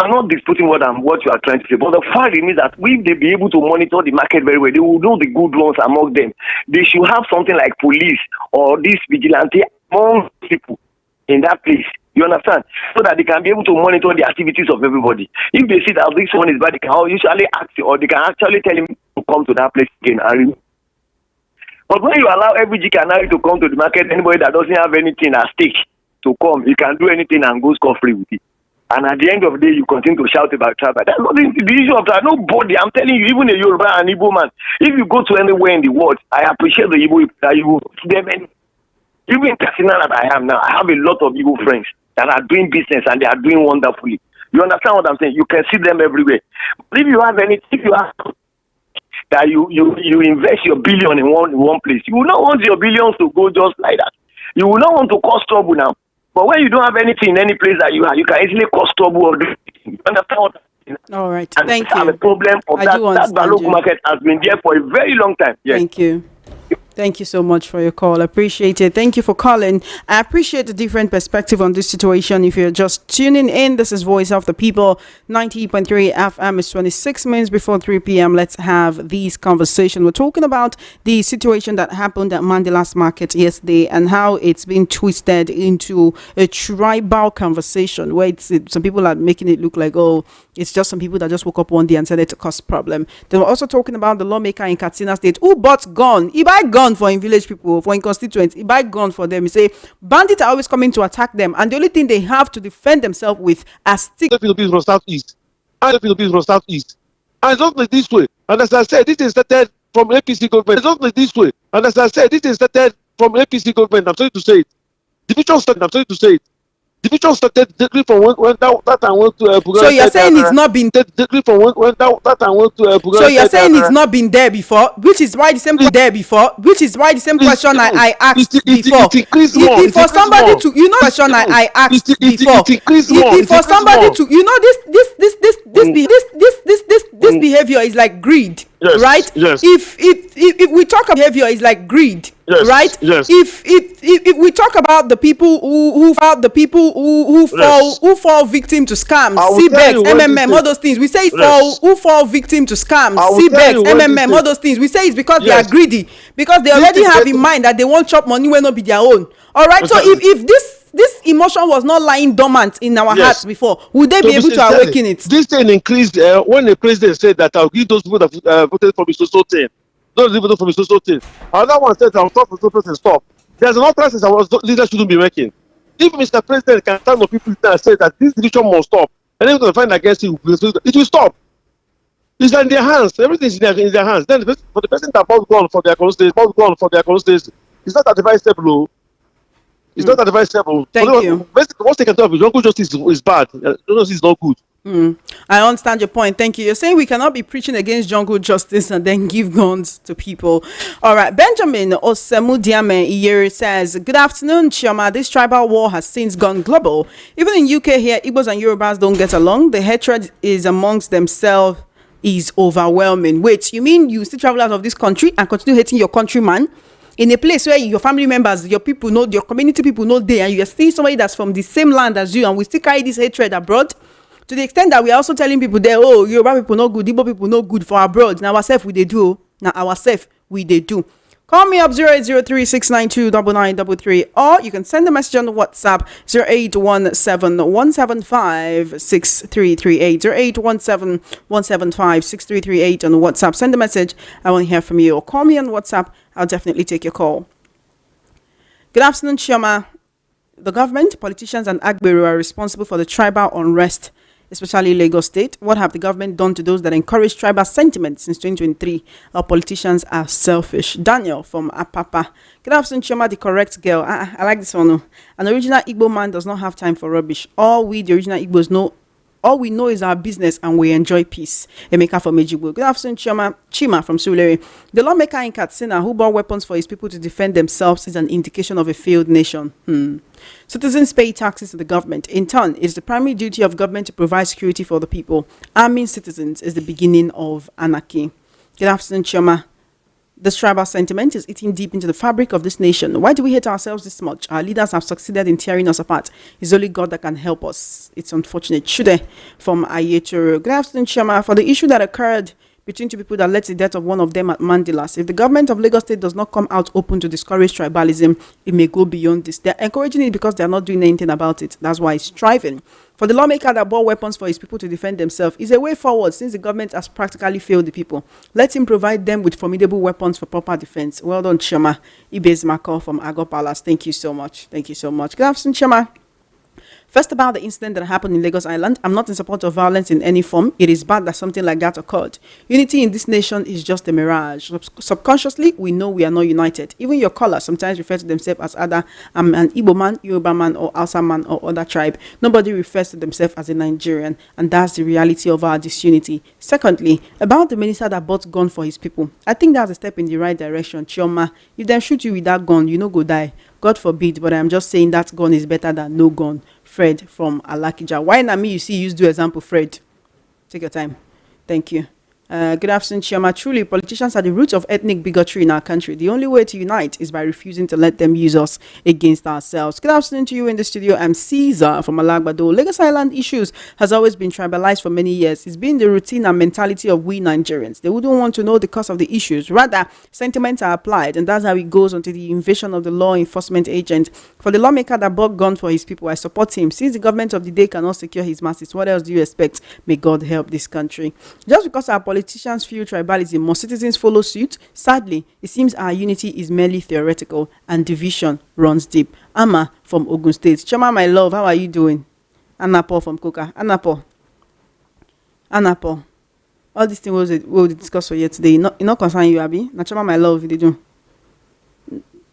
I'm not disputing what you are trying to say, but the fact is that if they be able to monitor the market very well, they will know the good ones among them. They should have something like police or this vigilante among people in that place. You understand? So that they can be able to monitor the activities of everybody. If they see that this one is bad, they can usually ask, or they can actually tell him to come to that place again. But when you allow every Canary to come to the market, anybody that doesn't have anything at stake to come, he can do anything and go scot-free with it. And at the end of the day, you continue to shout about tribal. That's not the issue of that. Nobody, I'm telling you, even a Yoruba and Igbo man, if you go to anywhere in the world, I appreciate the Igbo that you will see them. Even in Katsina that I am now, I have a lot of Igbo friends that are doing business and they are doing wonderfully. You understand what I'm saying? You can see them everywhere. But if you have that you invest your billion in one place, you will not want your billions to go just like that. You will not want to cause trouble now. But when you don't have anything in any place that you have, you can easily cause trouble or do it. You understand what I'm saying? All right. And Thank you. have a problem of that Balogu market has been there for a very long time. Yes. Thank you. Thank you so much for your call. I appreciate it. Thank you for calling. I appreciate the different perspective on this situation. If you're just tuning in, this is Voice of the People, 90.3 FM. It's 26 minutes before 3 p.m. Let's have these conversations. We're talking about the situation that happened at Mandilas market yesterday and how it's been twisted into a tribal conversation where some people are making it look like, oh, it's just some people that just woke up one day and said it's a cost problem. They were also talking about the lawmaker in Katsina State who bought gun. He buy gun for in village people, for in constituents. He buy gun for them. He say bandits are always coming to attack them, and the only thing they have to defend themselves with are sticks. The Philippines from southeast, and the Philippines from southeast, and it's not like this way. And as I said, this is started from APC government. It's not like this way. And as I said, this is started from APC government. I'm sorry to say it. Division started. I'm sorry to say it. Division started directly from when that I went to. So you're saying it's not been directly from when that I went to. So you're saying it's not been there before, which is why the same there before, which is why the same question I asked before. For somebody to, you know, question I asked before. For somebody to, you know, this behavior is like greed. Yes, right? Yes. If we talk about behavior, is like greed, yes, right? Yes. If we talk about the people who fall victim to scams, CBEX, MMM, all those things, we say it's who fall victim to scams, CBEX, MMM, all those things. We say it's because they are greedy, because they already have in mind that they won't chop money when not be their own. All right. So if this emotion was not lying dormant in our hearts before, would they be able to awaken it? This thing increased when the president said that I'll give those people that voted for me so thing. Those people voted for me so thing. Another one said I'll stop for so person stop. There's another process our leaders shouldn't be making. If Mr. President can stand up people and say that this division must stop, and then we're going to find against it will stop. It's in their hands. Everything is in their hands. Then for the person that bought gun for their constituency, it's not advisable. It's not advisable. Thank you. Basically, what they can do is local justice is bad. Local justice is not good. I understand your point. Thank you. You're saying we cannot be preaching against jungle justice and then give guns to people. All right. Benjamin Osemudiame Iyeri says, good afternoon, Chioma. This tribal war has since gone global. Even in UK here, Igbos and Yorubas don't get along. The hatred is amongst themselves is overwhelming. Wait, you mean you still travel out of this country and continue hating your countryman? In a place where your family members, your people know, your community people know there, and you're seeing somebody that's from the same land as you, and we still carry this hatred abroad, to the extent that we are also telling people there, oh, Yoruba people no good, Igbo people no good for abroad. Now ourselves we they do. Call me up 0803-692-9933, or you can send a message on WhatsApp 0817-175-6338, 0817-175-6338 on WhatsApp. Send a message. I want to hear from you. Or call me on WhatsApp. I'll definitely take your call. Good afternoon, Chioma. The government, politicians, and Agbero are responsible for the tribal unrest especially Lagos State? What have the government done to those that encourage tribal sentiment since 2023? Our politicians are selfish. Daniel from Apapa. Good afternoon, Choma, the correct girl. I like this one. An original Igbo man does not have time for rubbish. All we, the original Igbos, know. All we know is our business and we enjoy peace. Emeka from Ejigbo. Good afternoon, Chima from Sulere. The lawmaker in Katsina who bought weapons for his people to defend themselves is an indication of a failed nation. Citizens pay taxes to the government. In turn, it is the primary duty of government to provide security for the people. Arming citizens is the beginning of anarchy. Good afternoon, Chima. This tribal sentiment is eating deep into the fabric of this nation. Why do we hate ourselves this much? Our leaders have succeeded in tearing us apart. It's only God that can help us. It's unfortunate. Shude from Ayetoro. Good afternoon, Chama. For the issue that occurred between two people that led to the death of one of them at Mandilas, if the government of Lagos State does not come out open to discourage tribalism, it may go beyond this. They're encouraging it because they're not doing anything about it. That's why it's striving. For the lawmaker that bought weapons for his people to defend themselves is a way forward since the government has practically failed the people. Let him provide them with formidable weapons for proper defense. Well done, Chama. Ibez Mako from Ago Palace. Thank you so much. Thank you so much. Good afternoon, Chama. First, about the incident that happened in Lagos Island, I'm not in support of violence in any form. It is bad that something like that occurred. Unity in this nation is just a mirage. Subconsciously, we know we are not united. Even your callers sometimes refer to themselves as either an Igbo man, Yoruba man, or Hausa man, or other tribe. Nobody refers to themselves as a Nigerian, and that's the reality of our disunity. Secondly, about the minister that bought gun for his people, I think that's a step in the right direction. Chioma, if they shoot you with that gun, you no go die. God forbid, but I'm just saying that gun is better than no gun. Fred from Alakija. Why not me? You see, use do example, Fred. Take your time. Thank you. Good afternoon, Chioma. Truly, politicians are the root of ethnic bigotry in our country. The only way to unite is by refusing to let them use us against ourselves. Good afternoon to you in the studio. I'm Caesar from Alagbado. Lagos Island issues has always been tribalized for many years. It's been the routine and mentality of we Nigerians. They wouldn't want to know the cause of the issues. Rather, sentiments are applied, and that's how it goes until the invasion of the law enforcement agent. For the lawmaker that bought gun for his people, I support him. Since the government of the day cannot secure his masses, what else do you expect? May God help this country. Just because our politicians feel tribalism, most citizens follow suit. Sadly, it seems our unity is merely theoretical and division runs deep. Amma from Ogun State. Choma, my love, how are you doing? Anapo from Coca. Anapo. All these things we'll discuss for you today. Not concern you, Abby. Now, Choma, my love, they do.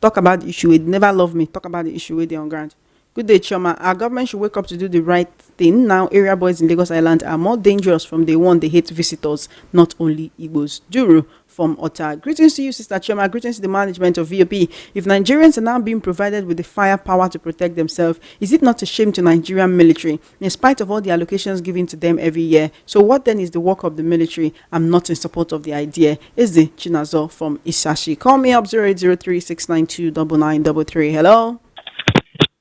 Talk about the issue. They never love me. Talk about the issue with the on ground. Good day, Choma. Our government should wake up to do the right thing. Now, area boys in Lagos Island are more dangerous from day one. They hate visitors, not only Igbos. Duru from Ota. Greetings to you, Sister Choma. Greetings to the management of VOP. If Nigerians are now being provided with the firepower to protect themselves, is it not a shame to Nigerian military, in spite of all the allocations given to them every year? So what then is the work of the military? I'm not in support of the idea. Is the Chinazo from Isashi. Call me up 0803-692-9933. Hello?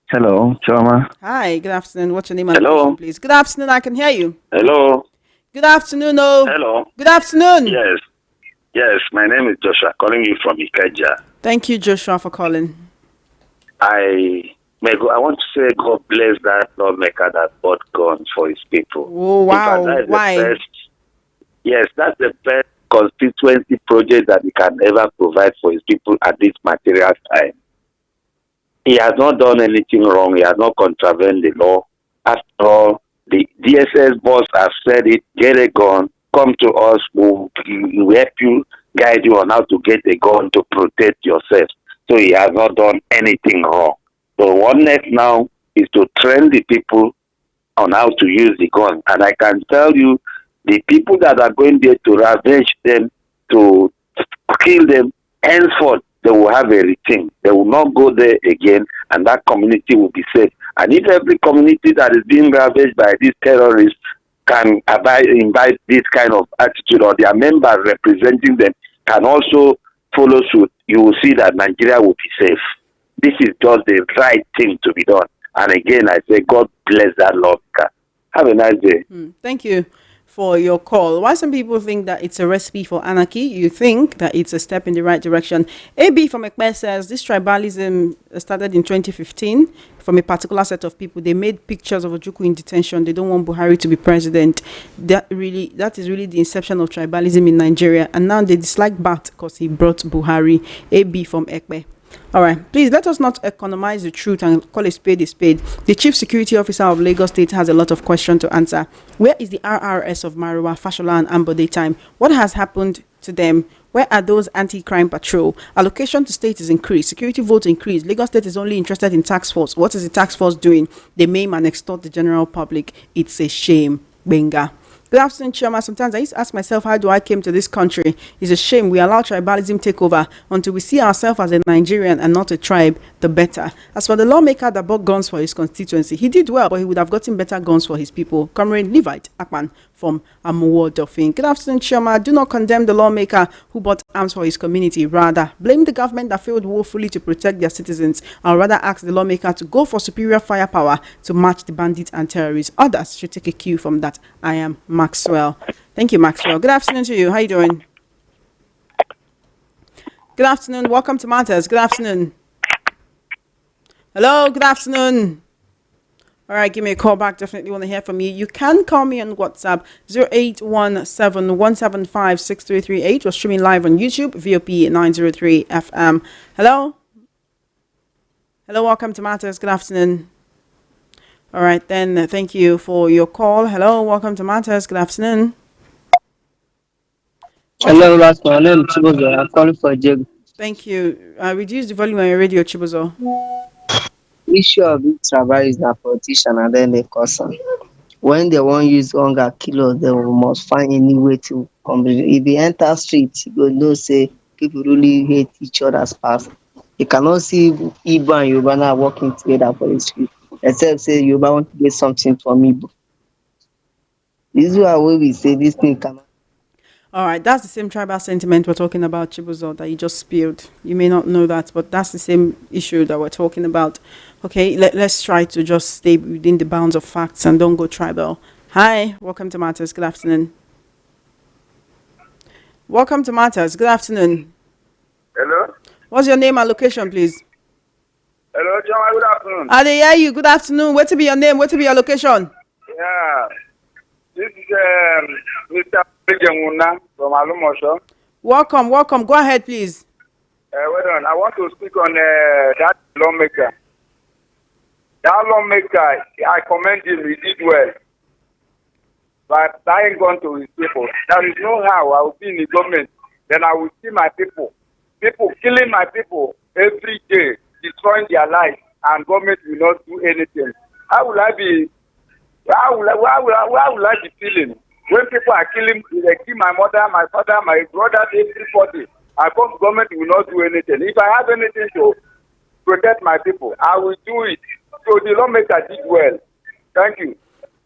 Hello, Choma. Hi, good afternoon. What's your name and Hello. location, please? Good afternoon, I can hear you. Hello. Good afternoon, oh. Hello. Good afternoon. Yes, my name is Joshua, calling you from Ikeja. Thank you, Joshua, for calling. I want to say God bless that lawmaker that bought guns for his people. Oh, wow. Why? That's the best constituency project that he can ever provide for his people at this material time. He has not done anything wrong. He has not contravened the law. After all, the DSS boss has said it, get a gun, come to us, we'll help you, guide you on how to get a gun to protect yourself. So he has not done anything wrong. So what next now is to train the people on how to use the gun. And I can tell you, the people that are going there to ravage them, to kill them, henceforth, they will have a routine. They will not go there again, and that community will be safe. And if every community that is being ravaged by these terrorists can invite this kind of attitude, or their members representing them can also follow suit, you will see that Nigeria will be safe. This is just the right thing to be done. And again, I say, God bless that lawmaker. Have a nice day. Thank you for your call. Why some people think that it's a recipe for anarchy, you think that it's a step in the right direction. AB from Ekpe says this tribalism started in 2015 from a particular set of people. They made pictures of Ojukwu in detention. They don't want Buhari to be president. That is really the inception of tribalism in Nigeria. And now they dislike Bat because he brought Buhari. AB from Ekpe. All right, please let us not economize the truth and call a spade a spade. The Chief Security Officer of Lagos State has a lot of questions to answer. Where is the RRS of Maruwa, Fashola, and Ambode time? What has happened to them? Where are those anti-crime patrol? Allocation to state is increased. Security votes increased. Lagos State is only interested in task force. What is the task force doing? They maim and extort the general public. It's a shame. Benga. Good afternoon, Chioma. Sometimes I used to ask myself, how do I came to this country? It's a shame we allow tribalism take over. Until we see ourselves as a Nigerian and not a tribe, the better. As for the lawmaker that bought guns for his constituency, he did well, but he would have gotten better guns for his people. Comrade Levite Akman from Amuwo Dolphin. Good afternoon, Chioma. Do not condemn the lawmaker who bought arms for his community. Rather, blame the government that failed woefully to protect their citizens. I'd rather ask the lawmaker to go for superior firepower to match the bandits and terrorists. Others should take a cue from that. I am Maxwell. Thank you, Maxwell. Good afternoon to you. How you doing? Good afternoon. Welcome to Matters. Good afternoon. Hello. Good afternoon. All right, give me a call back. Definitely want to hear from you. You can call me on WhatsApp 0817-175-6338. We're streaming live on YouTube, VOP 903 FM. Hello. Hello. Welcome to Matters. Good afternoon. All right, then. Thank you for your call. Hello, welcome to Matters. Good afternoon. Hello, last my name is Chibozo. I'm calling for Jig. Thank you. Reduce the volume on your radio, Chibozo. Issue of big travel is a politician and then they cause them. When they won't use hunger kilo, they must find any way to complete. If they enter street, you will know say people really hate each other's past. You cannot see Igbo and Yoruba now working together for the street. Except say Yoruba want to get something from Igbo. This is why we say this thing cannot. All right, that's the same tribal sentiment we're talking about, Chibuzo, that you just spilled. You may not know that, but that's the same issue that we're talking about. Okay, let's try to just stay within the bounds of facts and don't go tribal. Hi, welcome to Matters. Good afternoon. Welcome to Matters. Good afternoon. Hello? What's your name and location, please? Hello, John. Good afternoon. I hear you. Good afternoon. Where to be your name? Where to be your location? Yeah. This is Mr. Jemuna from Alumosho. Welcome. Go ahead, please. Well done. I want to speak on that lawmaker. That lawmaker, I commend him. He did well. But I ain't gone to his people. There is no how I will be in the government. Then I will see my people. People killing my people every day, destroying their lives, and government will not do anything. How will I be? Why will I be feeling when people are killing? They kill my mother, my father, my brother, everybody. I come, government will not do anything. If I have anything to protect my people, I will do it. So the lawmaker did well. Thank you.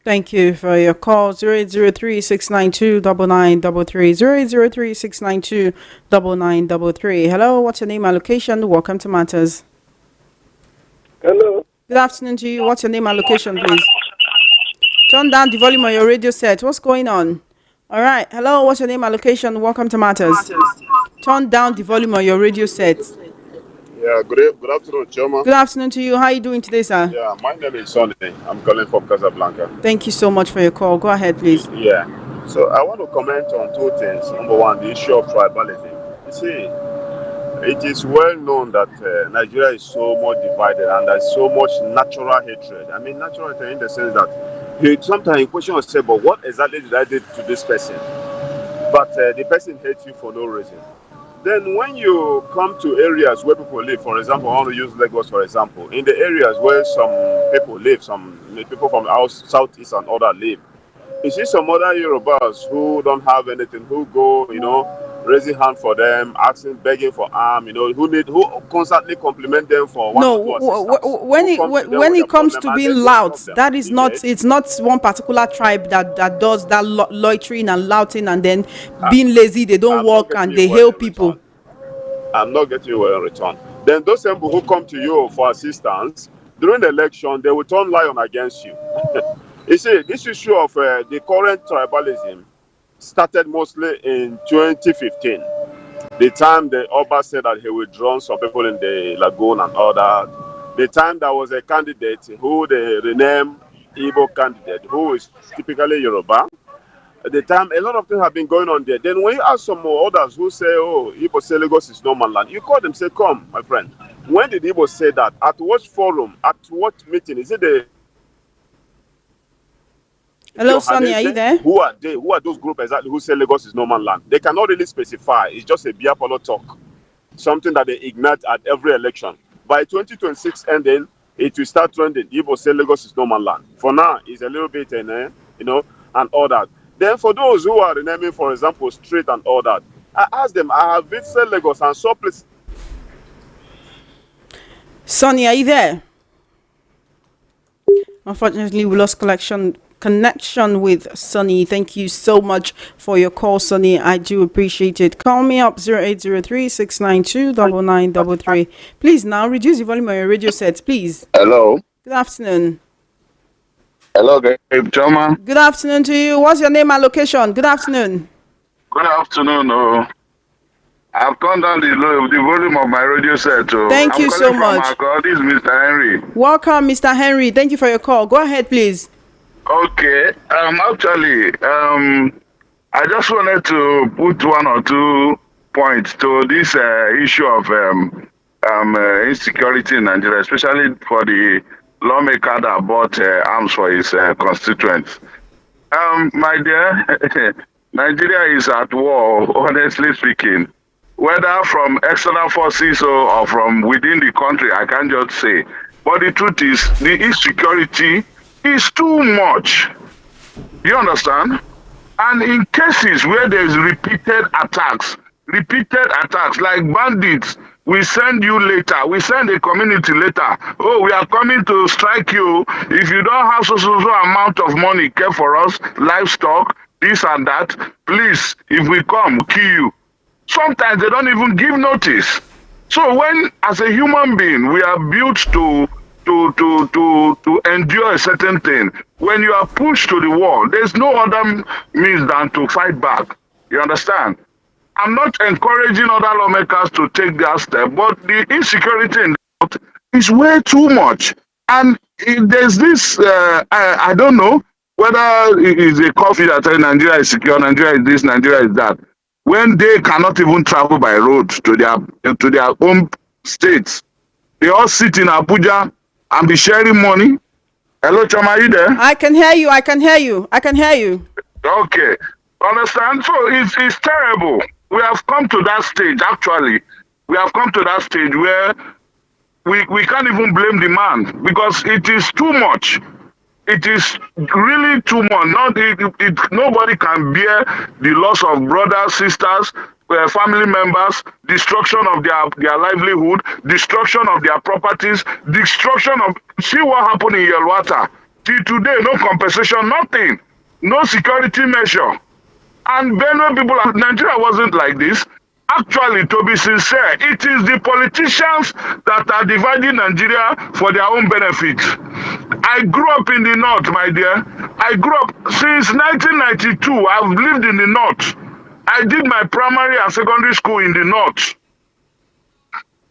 Thank you for your call. 0803-692-9933. 0803-692-9933. Hello, what's your name and location? Welcome to Matters. Hello. Good afternoon to you. What's your name and location, please? Turn down the volume on your radio set. What's going on? All right. Hello, what's your name and location? Welcome to Matters. Turn down the volume on your radio set. Yeah, good afternoon, Choma. Good afternoon to you. How are you doing today, sir? Yeah, my name is Sonny. I'm calling from Casablanca. Thank you so much for your call. Go ahead, please. Yeah. So I want to comment on two things. Number one, the issue of tribalism. You see, it is well known that Nigeria is so much divided and there's so much natural hatred. I mean, natural hatred in the sense that sometimes you question yourself, but what exactly did I do to this person? But the person hates you for no reason. Then when you come to areas where people live, for example, I want to use Lagos for example, in the areas where some people live, some people from the southeast and other live, you see some other Yorubas who don't have anything, who go, raising hand for them, asking, begging for arm, who constantly compliment them for one or two when it comes to being loud, that is not, it's not one particular tribe that does that loitering and louting and then being lazy, they don't work and they hail people. I'm not getting you well in return. Then those people who come to you for assistance, during the election, they will turn lion against you. You see, this issue of the current tribalism started mostly in 2015. The time the Oba said that he would drown some people in the lagoon and all that. The time there was a candidate who they renamed Igbo candidate, who is typically Yoruba. At the time, a lot of things have been going on there. Then when you ask some more others who say, oh, Igbo say Lagos is no man land, you call them, say, come, my friend. When did Igbo say that? At what forum? At what meeting? Is it the Hello, Sonny, are you there? Who are they? Who are those groups exactly who say Lagos is no man land? They cannot really specify. It's just a beer polo talk. Something that they ignite at every election. By 2026 ending, it will start trending. Igbo say Lagos is no man land. For now, it's a little bit, and all that. Then for those who are renaming, for example, street and all that, I asked them, I have visited Lagos and saw places. Sonny, are you there? Unfortunately, we lost connection with Sonny. Thank you so much for your call, Sonny. I do appreciate it. Call me up 0803-692-9933. Please now reduce the volume on your radio set, please. Hello. Good afternoon. Hello, Joma. Good afternoon to you. What's your name and location? Good afternoon. Good afternoon. I've turned down the volume of my radio set. Thank you so much. This is Mr. Henry. Welcome, Mr. Henry. Thank you for your call. Go ahead, please. Okay. Actually, I just wanted to put one or two points to this issue of insecurity in Nigeria, especially for the lawmaker that bought arms for his constituents. My dear, Nigeria is at war, honestly speaking. Whether from external forces or from within the country, I can't just say. But the truth is, the insecurity is too much. You understand? And in cases where there's repeated attacks, like bandits, we send you later, we send a community later. Oh, we are coming to strike you. If you don't have so amount of money kept for us, livestock, this and that, please, if we come, we'll kill you. Sometimes they don't even give notice. So when, as a human being, we are built to endure a certain thing, when you are pushed to the wall, there's no other means than to fight back. You understand? I'm not encouraging other lawmakers to take their step, but the insecurity in the north is way too much. And there's this, I don't know whether it is a coffee that tells Nigeria is secure, Nigeria is this, Nigeria is that. When they cannot even travel by road to their home states, they all sit in Abuja and be sharing money. Hello, Chama, are you there? I can hear you. Okay. Understand? So it's terrible. We have come to that stage, actually. We have come to that stage where we can't even blame the man because it is too much. It is really too much. Nobody can bear the loss of brothers, sisters, family members, destruction of their livelihood, destruction of their properties, destruction of... See what happened in Yelwata. Till today, no compensation, nothing. No security measure. And Benue people, Nigeria wasn't like this. Actually, to be sincere, it is the politicians that are dividing Nigeria for their own benefit. I grew up in the north, my dear. I grew up since 1992. I've lived in the north. I did my primary and secondary school in the north.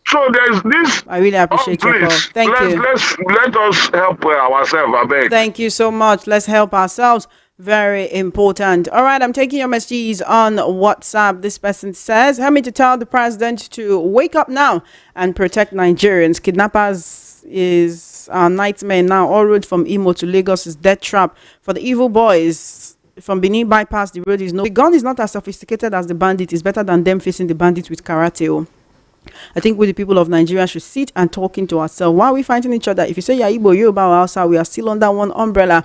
So there's this. I really appreciate your call. Thank you. Let us help ourselves, I beg. Thank you so much. Let's help ourselves. Very important. All right, I'm taking your messages on WhatsApp. This person says, help me to tell the president to wake up now and protect Nigerians. Kidnappers is our nightmare now. All road from Imo to Lagos is death trap for the evil boys. From Benin bypass, the road is no. The gun is not as sophisticated as the bandit. It's better than them facing the bandit with karate. I think we, the people of Nigeria, should sit and talking to ourselves. Why are we fighting each other? If you say you're Igbo, Yoruba, or Hausa, we are still under one umbrella.